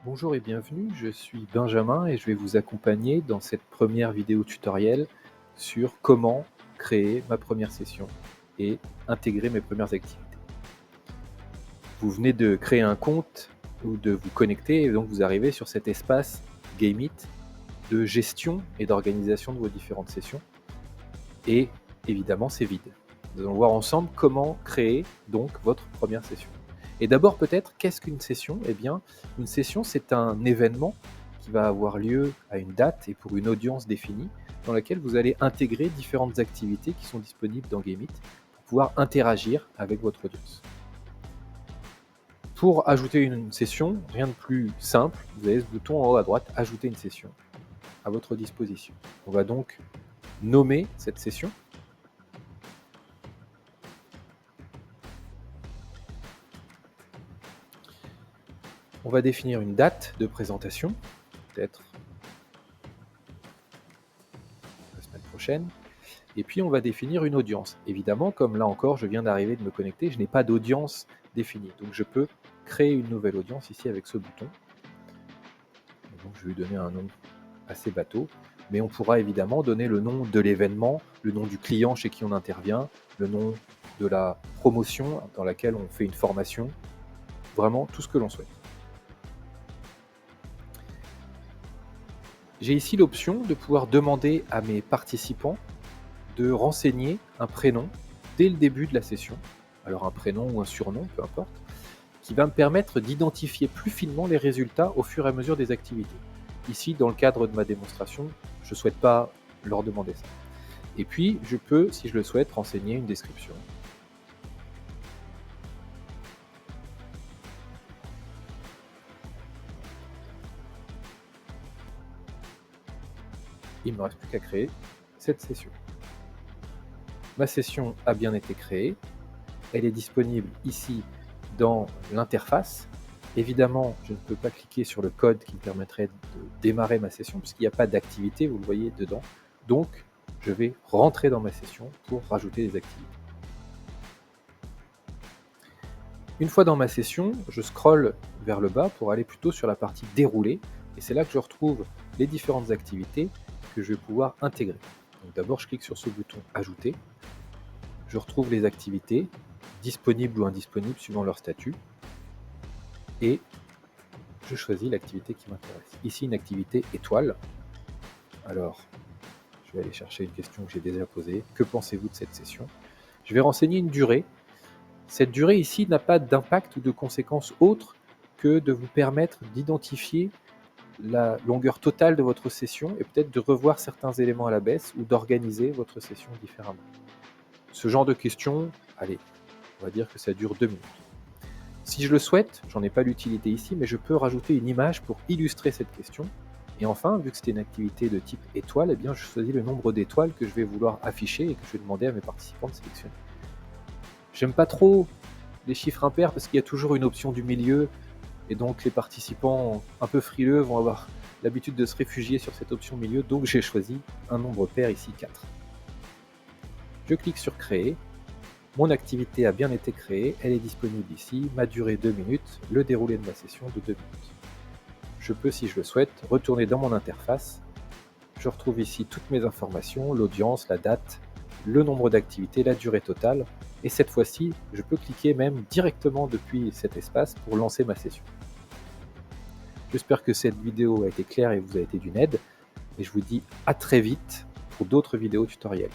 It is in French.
Bonjour et bienvenue, je suis Benjamin et je vais vous accompagner dans cette première vidéo tutoriel sur comment créer ma première session et intégrer mes premières activités. Vous venez de créer un compte ou de vous connecter et donc vous arrivez sur cet espace Gameit de gestion et d'organisation de vos différentes sessions et évidemment c'est vide. Nous allons voir ensemble comment créer donc votre première session. Et d'abord peut-être, qu'est-ce qu'une session? Eh bien, une session, c'est un événement qui va avoir lieu à une date et pour une audience définie, dans laquelle vous allez intégrer différentes activités qui sont disponibles dans Gameit pour pouvoir interagir avec votre audience. Pour ajouter une session, rien de plus simple, vous avez ce bouton en haut à droite, ajouter une session, à votre disposition. On va donc nommer cette session. On va définir une date de présentation, peut-être la semaine prochaine. Et puis on va définir une audience. Évidemment, comme là encore, je viens d'arriver de me connecter, je n'ai pas d'audience définie. Donc je peux créer une nouvelle audience ici avec ce bouton. Et donc je vais lui donner un nom assez bateau. Mais on pourra évidemment donner le nom de l'événement, le nom du client chez qui on intervient, le nom de la promotion dans laquelle on fait une formation, vraiment tout ce que l'on souhaite. J'ai ici l'option de pouvoir demander à mes participants de renseigner un prénom dès le début de la session, alors un prénom ou un surnom, peu importe, qui va me permettre d'identifier plus finement les résultats au fur et à mesure des activités. Ici, dans le cadre de ma démonstration, je ne souhaite pas leur demander ça. Et puis, je peux, si je le souhaite, renseigner une description. Il ne me reste plus qu'à créer cette session. Ma session a bien été créée. Elle est disponible ici dans l'interface. Évidemment, je ne peux pas cliquer sur le code qui me permettrait de démarrer ma session puisqu'il n'y a pas d'activité, vous le voyez dedans. Donc, je vais rentrer dans ma session pour rajouter des activités. Une fois dans ma session, je scrolle vers le bas pour aller plutôt sur la partie déroulée et c'est là que je retrouve les différentes activités que je vais pouvoir intégrer. Donc d'abord, je clique sur ce bouton Ajouter. Je retrouve les activités disponibles ou indisponibles suivant leur statut et je choisis l'activité qui m'intéresse. Ici, une activité étoile. Alors, je vais aller chercher une question que j'ai déjà posée. Que pensez-vous de cette session? Je vais renseigner une durée. Cette durée ici n'a pas d'impact ou de conséquences autres que de vous permettre d'identifier la longueur totale de votre session et peut-être de revoir certains éléments à la baisse ou d'organiser votre session différemment. Ce genre de questions, allez, on va dire que ça dure 2 minutes. Si je le souhaite, j'en ai pas l'utilité ici, mais je peux rajouter une image pour illustrer cette question. Et enfin, vu que c'était une activité de type étoile, eh bien, je choisis le nombre d'étoiles que je vais vouloir afficher et que je vais demander à mes participants de sélectionner. J'aime pas trop les chiffres impairs parce qu'il y a toujours une option du milieu et donc les participants un peu frileux vont avoir l'habitude de se réfugier sur cette option milieu, donc j'ai choisi un nombre pair ici 4. Je clique sur créer. Mon activité a bien été créée, elle est disponible ici, ma durée 2 minutes, le déroulé de ma session de 2 minutes. Je peux, si je le souhaite, retourner dans mon interface. Je retrouve ici toutes mes informations, l'audience, la date, le nombre d'activités, la durée totale. Et cette fois-ci, je peux cliquer même directement depuis cet espace pour lancer ma session. J'espère que cette vidéo a été claire et vous a été d'une aide. Et je vous dis à très vite pour d'autres vidéos tutoriels.